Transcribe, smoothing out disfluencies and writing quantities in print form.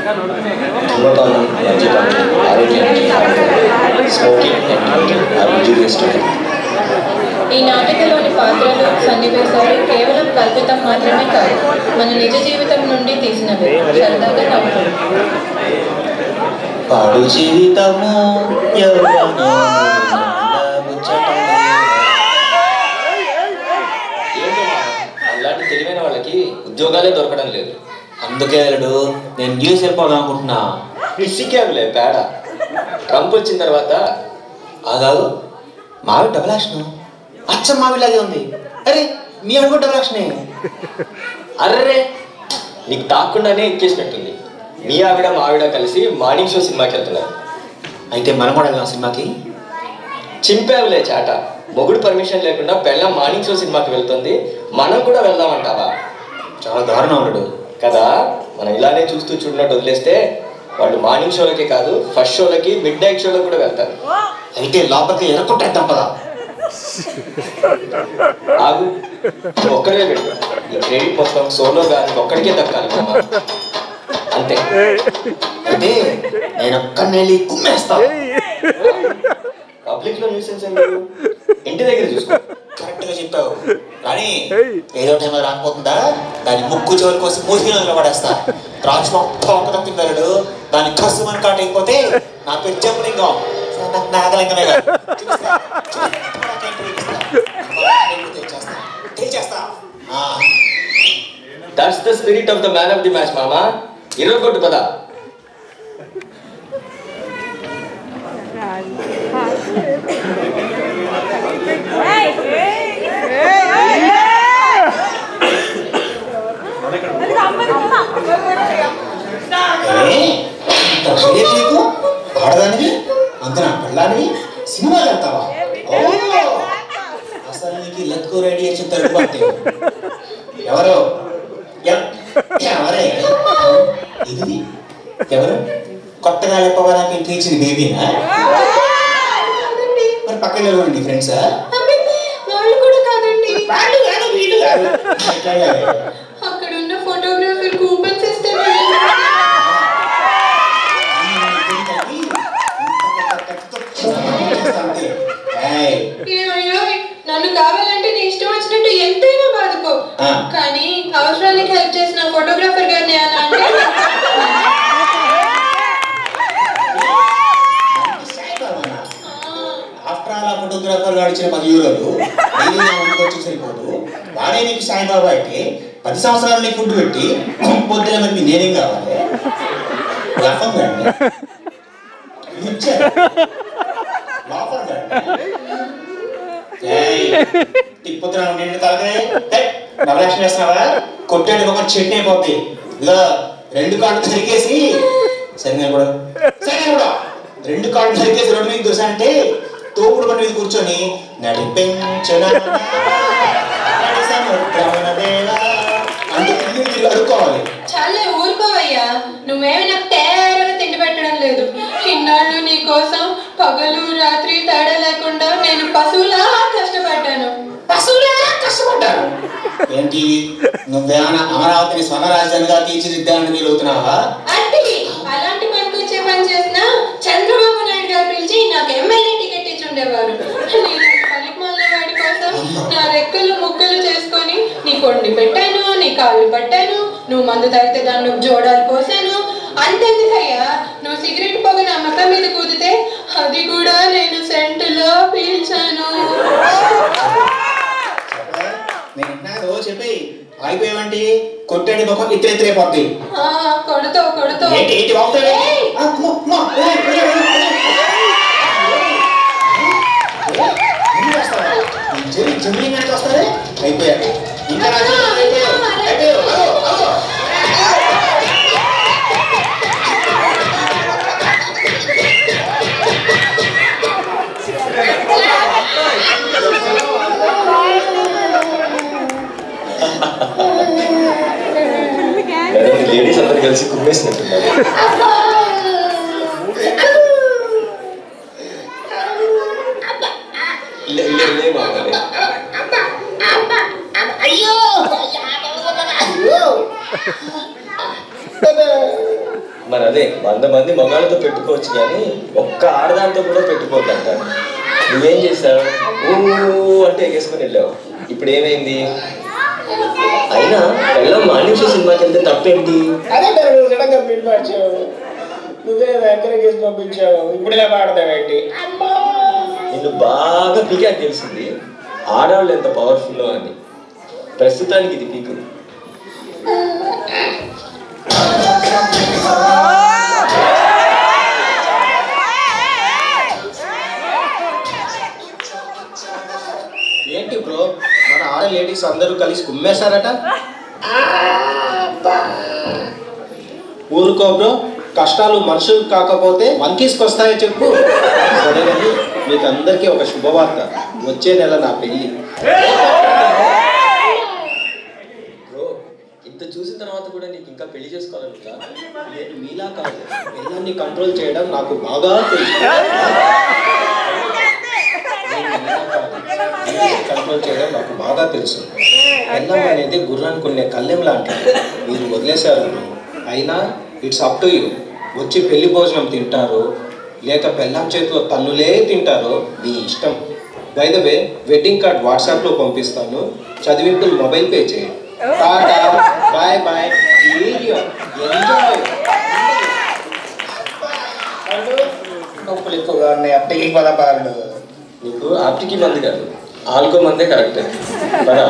ధూమపానం మద్యపానం ఆరోగ్యానికి smoking are injurious to health. ఈ నాటికలోని పాత్రలు సన్నివేశాలు కేవలం కల్పితం మాత్రమే కాదు, మన నిజ జీవితం నుండి తీసినవి. సరదాగా నవ్వుతుంది. పాడు జీవితము అలాంటి తెలివైన వాళ్ళకి ఉద్యోగాలే దొరకడం లేదు. అందుకే అల్లుడు నేను న్యూస్ వెళ్ళిపోదాం అనుకుంటున్నా. ఇసికేవులే పేడ. ట్రంప్ వచ్చిన తర్వాత ఆగాదు మావి డబుల్ యాక్షన్ అచ్చం మావిలాగే ఉంది. అరే మీ ఆవిడ కూడా డబుల్ యాక్షనే. అర్రే నీకు తాకుండానే ఎక్కేసినట్టుంది. మీ ఆవిడ మా ఆవిడ కలిసి మార్నింగ్ షో సినిమాకి వెళ్తున్నారు. అయితే మనం కూడా వెళ్దాం సినిమాకి. చింపేవులే చాట. మొగుడు పర్మిషన్ లేకుండా పెళ్ళం మార్నింగ్ షో సినిమాకి వెళ్తుంది, మనం కూడా వెళ్దామంటావా? చాలా దారుణం అల్లుడు కదా. మనం ఇలానే చూస్తూ చూడనట్టు వదిలేస్తే వాళ్ళు మార్నింగ్ షోలకే కాదు ఫస్ట్ షోలకి మిడ్ నైట్ షోలకు కూడా వెళ్తారు. అయితే లోపలికి ఎరకొట్టేద్దాం పదా. ఆగు ఒక్కడే పెట్టు. ఈ క్రెడిట్ మొత్తం సోలో గారికి ఒక్కడికే దక్కాలి మామ. అంతే. అంటే నేను ఒక్కడిని వెళ్ళి కుమ్మేస్తా. పబ్లిక్ లో న్యూసెన్స్ ఇంటి దగ్గర చూసుకో. కరెక్ట్ గా చెప్పావు కానీ ఏదో టైంలో రాకపోతుందా దాని ముక్కు చెవుల కోసం మూసిలో పడేస్తా. రాజు మొత్తం ఒక్క తప్పిందడు దాని కసు మన కాట అయిపోతే నా పేరు జంపలింగం నాగలింగమే కాదు. That's the spirit of the man of the match, mama. ఇరగొట్టు పదా. ఆడదానివి అంత నా పిల్లానివి సినిమా వెళ్తావా? అసలు నీకు లక్కు రేడియేషన్ తగ్గిపోతే ఎవరు ఎవరే ఇది ఎవరు కొత్తగా లేకపోవడానికి ఇంటికి ఇచ్చిన బేబీనా? మరి పక్కన నిలవండి ఫ్రెండ్సా? అక్కడ ఉన్న ఫోటోగ్రాఫర్ కూపన్స్ ఇస్తే నన్ను కావాలంటే నీ ఇష్టం వచ్చినట్టు ఎంతైనా బాదుకో, కానీ అవసరానికి హెల్ప్ చేసిన ఫోటోగ్రాఫర్ గారిని అలా అంటే ఫోటోగ్రాఫర్ గారు ఇచ్చిన 10 యూరోలు వచ్చి సరిపోదు. వాడే నీకు సాయిబాబా అయితే 10 సంవత్సరాలు నీకు ఫుడ్ పెట్టి పొద్దున మరి నేనేం కావాలి? లాఫం గారిని తిప్పుతున్నావు నేను తాగే నవలక్ష్మి వేస్తున్నావా? కొట్టాడు ఒక చట్నీ అయిపోద్ది. ఇలా 2 కాళ్ళు సరికేసి సరిగా కూడా 2 కాళ్ళు సరికేసి రోడ్డు మీద దోశ అంటే తోపుడు బండి మీద కూర్చొని అడుక్కోవాలి. చాలా ఊరుకోవయ్యా, నువ్వేమి నాకు తేరగా తిండి పెట్టడం లేదు. ఇన్నాళ్ళు నీ కోసం పగలు రాత్రి తేడా లేకుండా నేను పశువులా కష్టపడ్డాను. ఏంటి నువ్వేమైనా అమరావతిని స్వర్ణ రాజధానిగా తీర్చిదిద్దామని వీలవుతున్నావా? అంటే అలాంటి పనికొచ్చే పని చేసినా చంద్రబాబు నాయుడు గారు పిలిచి నాకు ఎమ్మెల్యే టికెట్ ఇచ్చి ఉండేవారు. వాడి కోసం నా రెక్కలు ముక్కలు చేసుకొని నీ కొండి పెట్టాను, నీ కాళ్ళు పట్టాను, నువ్వు మందు తాగితే దాన్ని జోడాలు పోసాను. అంతెందుకయ్యా, నువ్వు సిగరెట్ పొగ నా మొక్క మీద కూదితే అది కూడా నేను సెంటులో పీల్చాను. చెప్పి అయిపోయావంటి కొట్టండి మొక్క ఇద్దరైపోద్ది. కొడుతావు కొడుతావు జమీన్ వస్తారే అయిపోయాడు. ఇంకా లేడీస్ అందరు కలిసి కుమ్మేసినట్టున్నారు. మరి అదే 100 మంది మగాళ్ళతో పెట్టుకోవచ్చు కానీ ఒక్క ఆడదాంతో కూడా పెట్టుకోవద్దు అంటారు. నువ్వేం చేసావు? ఊ అంటే ఎగేసుకొని వెళ్ళావు. ఇప్పుడు ఏమైంది? అయినా వెళ్ళాం మార్నింగ్ షో సినిమాకి వెళ్తే తప్పేంటి? అదే సడన్గా పిలిపాచావు, నువ్వే ఎక్కడికేసి పంపించావు, ఇప్పుడు ఇలా పాడతావేంటి? నిన్ను బాగా పీకాకి తెలిసింది ఆడవాళ్ళు ఎంత పవర్ఫుల్ అని. ప్రస్తుతానికి ఇది పీకు. ఏంటి బ్రో, మన ఆడ లేడీస్ అందరూ కలిసి కుమ్మేశారట? ఊరుకో బ్రో, కష్టాలు మనుషులు కాకపోతే మంకీస్కి వస్తాయో చెప్పు. సరే కానీ మీకు అందరికీ ఒక శుభవార్త, వచ్చే నెల నా పెళ్ళి. బ్రో ఇంత చూసిన తర్వాత కూడా నీకు ఇంకా పెళ్లి చేసుకోవాలనుకుంటా? నేను మీలా కాదు, పిల్లల్ని కంట్రోల్ చేయడం నాకు బాగా తెలుసు. కంట్రోల్ చేయడం నాకు బాగా తెలుసు. పెళ్ళం అనేది గుర్రానికి ఉండే కళ్ళెం లాంటిది, మీరు వదిలేశారు. అయినా ఇట్స్ అప్ టు యూ. వచ్చి పెళ్లి భోజనం తింటారు లేక పెళ్ళం చేతిలో తన్నులే తింటారో మీ ఇష్టం. By the way wedding card వాట్సాప్లో పంపిస్తాను, చదివింపులు మొబైల్ పే చేయండి. Tata bye bye, enjoy. నొప్పులు ఎక్కువగా ఉన్నాయి, అప్పటికి పదపారుడు. నీకు ఆప్టికి మంది కాదు, ఆల్కో మందే కరెక్ట్. పదా